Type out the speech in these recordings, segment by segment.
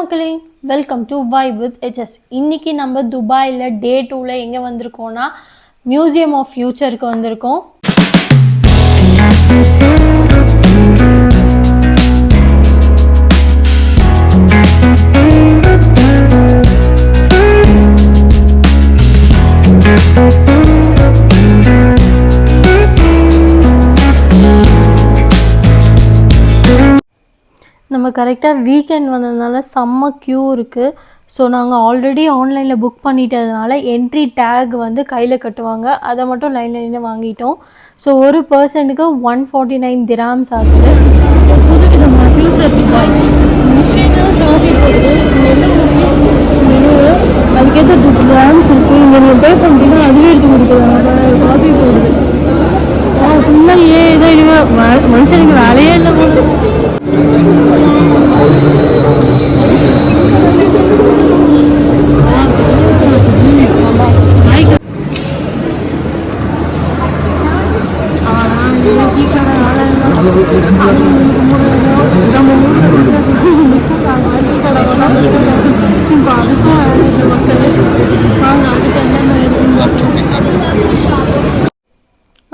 மக்களே, welcome to vibe with HS. இன்னைக்கு நம்ம துபாயில் டே 2ல் எங்கே வந்திருக்கோம்னா மியூசியம் ஆஃப் ஃபியூச்சருக்கு வந்திருக்கோம். நம்ம கரெக்டாக வீக்கெண்ட் வந்ததுனால செம்ம க்யூ இருக்குது. ஸோ நாங்கள் ஆல்ரெடி ஆன்லைனில் புக் பண்ணிட்டதுனால என்ட்ரி டேக் வந்து கையில் கட்டுவாங்க, அதை மட்டும் லைனில் வாங்கிட்டோம். ஸோ ஒரு பர்சனுக்கு 149 dirhams ஆச்சு. புது விதமாக ஃபியூச்சர் துபாய் மிஷினாக காஃபி போடுது. அதுக்கேற்ற dirhams இருக்குது. இங்கே நீங்கள் பே பண்ணிட்டீங்கன்னா அதுவே எடுத்து கொடுக்குறாங்க. காஃபி போடுது ஃபுல்லாக இதை மனுஷனுக்கு வேலையே இல்லை போது.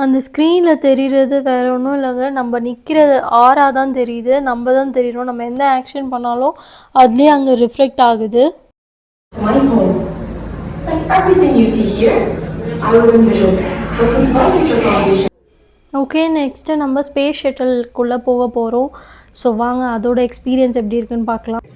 அந்த ஸ்க்ரீனில் தெரிகிறது வேறு ஒன்றும் இல்லைங்க, நம்ம நிற்கிறது ஆறாக தான் தெரியுது, நம்ம தான் தெரியும். நம்ம எந்த ஆக்ஷன் பண்ணாலும் அதுலேயே அங்கே ரிஃப்ளெக்ட் ஆகுது. ஓகே, நெக்ஸ்ட்டு நம்ம ஸ்பேஸ் ஷட்டிலுக்குள்ளே போக போகிறோம். ஸோ வாங்க அதோட எக்ஸ்பீரியன்ஸ் எப்படி இருக்குன்னு பார்க்கலாம்.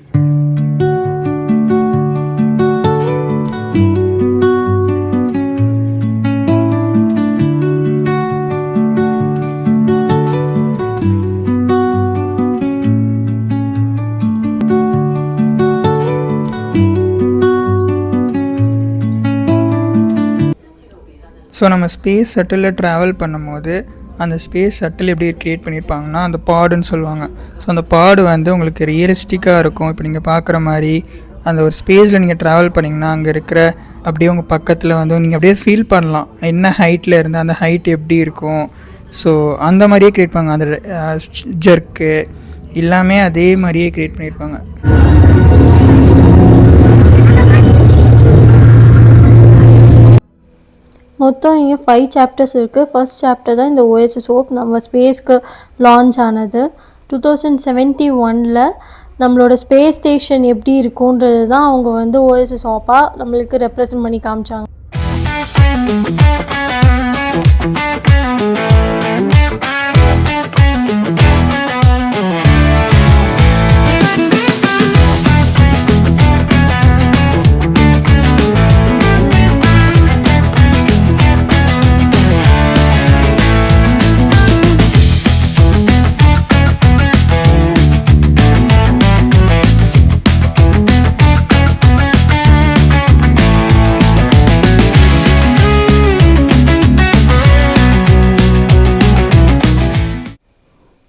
ஸோ நம்ம ஸ்பேஸ் ஷட்டிலில் ட்ராவல் பண்ணும்போது அந்த ஸ்பேஸ் ஷட்டில் எப்படி க்ரியேட் பண்ணியிருப்பாங்கன்னா அந்த பாடுன்னு சொல்லுவாங்க. ஸோ அந்த பாடு வந்து உங்களுக்கு ரியலிஸ்டிக்காக இருக்கும். இப்போ நீங்கள் பார்க்குற மாதிரி அந்த ஒரு ஸ்பேஸில் நீங்கள் ட்ராவல் பண்ணிங்கன்னா அங்கே இருக்கிற அப்படியே உங்கள் பக்கத்தில் வந்து நீங்கள் அப்படியே ஃபீல் பண்ணலாம் என்ன ஹைட்டில் இருந்து அந்த ஹைட் எப்படி இருக்கும். ஸோ அந்த மாதிரியே க்ரியேட் பண்ணுவாங்க. அந்த ஜெர்க்கு எல்லாமே அதே மாதிரியே க்ரியேட் பண்ணியிருப்பாங்க. மொத்தம் இங்கே 5 சாப்டர்ஸ் இருக்குது. ஃபர்ஸ்ட் சாப்டர் தான் இந்த ஓஎஸ்எஸ் ஹோப் நம்ம ஸ்பேஸ்க்கு லான்ச் ஆனது. 2071 நம்மளோட ஸ்பேஸ் ஸ்டேஷன் எப்படி இருக்குன்றது தான் அவங்க வந்து ஓஎஸ்எஸ் ஹோப்பாக நம்மளுக்கு ரெப்ரசன்ட் பண்ணி காமிச்சாங்க.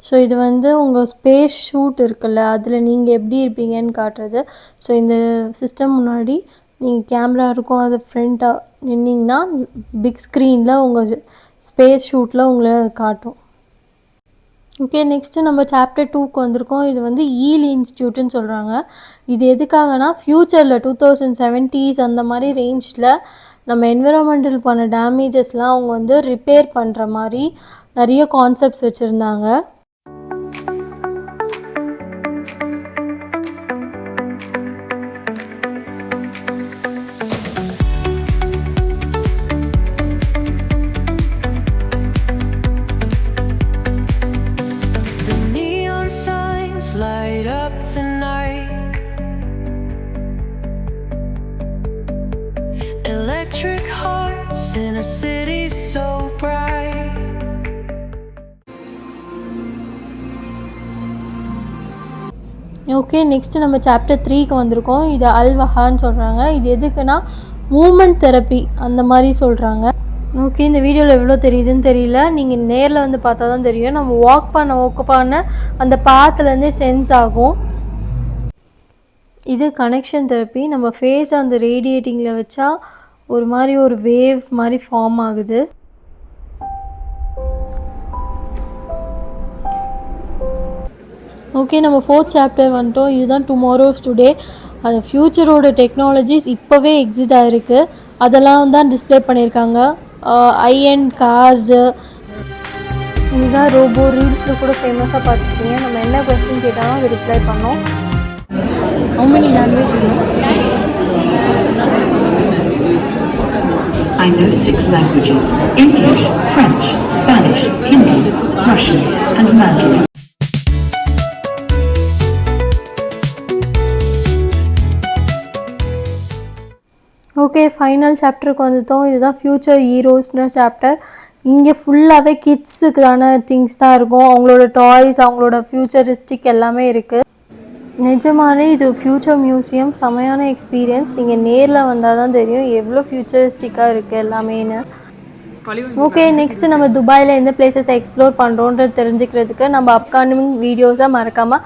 ஸோ இது வந்து உங்கள் ஸ்பேஸ் ஷூட் இருக்குல்ல, அதில் நீங்கள் எப்படி இருப்பீங்கன்னு காட்டுறது. ஸோ இந்த சிஸ்டம் முன்னாடி நீங்கள் கேமரா இருக்கும், அது ஃப்ரண்ட்டாக நின்னிங்கன்னா பிக் ஸ்க்ரீனில் உங்கள் ஸ்பேஸ் ஷூட்டில் உங்களை காட்டும். ஓகே, நெக்ஸ்ட்டு நம்ம சாப்டர் 2க்கு வந்திருக்கோம். இது வந்து ஈல் இன்ஸ்டியூட்டுன்னு சொல்கிறாங்க. இது எதுக்காகனா ஃப்யூச்சரில் 2070s அந்த மாதிரி ரேஞ்சில் நம்ம என்விரான்மெண்டல் பண்ண டேமேஜஸ்லாம் அவங்க வந்து ரிப்பேர் பண்ணுற மாதிரி நிறைய கான்செப்ட்ஸ் வச்சுருந்தாங்க. ஓகே, நெக்ஸ்ட்டு நம்ம சாப்டர் 3க்கு வந்திருக்கோம். இது அல்வஹான்னு சொல்கிறாங்க. இது எதுக்குன்னா மூமெண்ட் தெரப்பி அந்த மாதிரி சொல்கிறாங்க. ஓகே, இந்த வீடியோவில் எவ்வளோ தெரியுதுன்னு தெரியல, நீங்கள் நேரில் வந்து பார்த்தா தான் தெரியும். நம்ம வாக் பண்ண அந்த பாத்துலேருந்தே சென்ஸ் ஆகும். இது கனெக்ஷன் தெரப்பி. நம்ம ஃபேஸ் அந்த ரேடியேட்டிங்கில் வச்சா ஒரு மாதிரி ஒரு வேவ்ஸ் மாதிரி ஃபார்ம் ஆகுது. ஓகே, நம்ம 4th சாப்டர் வந்துட்டோம். இதுதான் டுமாரோஸ் டுடே. அது ஃப்யூச்சரோட டெக்னாலஜிஸ் இப்போவே எக்ஸிட் ஆகிருக்கு. அதெல்லாம் தான் டிஸ்ப்ளே பண்ணியிருக்காங்க. ஐஎன் கார்ஸு, இதுதான் ரோபோ. ரீல்ஸில் கூட ஃபேமஸாக பார்த்துருக்கீங்க. நம்ம என்ன கொஸ்டின் கேட்டாலும் அது ரிப்ளை பண்ணோம். How many language you know? I know 6 languages: English, French, Spanish, Hindi, Russian, and Mandarin. Okay, final சாப்டருக்கு வந்துட்டோம். இதுதான் ஃப்யூச்சர் ஹீரோஸ்ன்ற சாப்டர். இங்கே ஃபுல்லாகவே கிட்ஸுக்கான திங்ஸ் தான் இருக்கும். அவங்களோட டாய்ஸ், அவங்களோட ஃப்யூச்சரிஸ்டிக் எல்லாமே இருக்குது. நிஜமாலே இது ஃப்யூச்சர் மியூசியம். செமையான எக்ஸ்பீரியன்ஸ். நீங்கள் நேரில் வந்தால் தான் தெரியும் எவ்வளோ ஃப்யூச்சரிஸ்டிக்காக இருக்குது எல்லாமேன்னு. ஓகே, நெக்ஸ்ட்டு நம்ம துபாயில் எந்த பிளேசஸை எக்ஸ்ப்ளோர் பண்ணுறோன்றது தெரிஞ்சுக்கிறதுக்கு நம்ம அப்கமிங் வீடியோஸை மறக்காமல்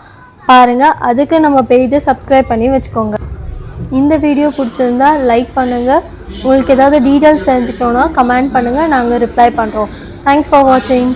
பாருங்கள். அதுக்கு நம்ம பேஜை சப்ஸ்கிரைப் பண்ணி வச்சுக்கோங்க. இந்த வீடியோ பிடிச்சிருந்தா லைக் பண்ணுங்கள். உங்களுக்கு ஏதாவது டீட்டெயில்ஸ் தெரிஞ்சுக்கணுன்னா கமெண்ட் பண்ணுங்கள், நாங்கள் ரிப்ளை பண்ணுறோம். தேங்க்ஸ் ஃபார் வாட்சிங்.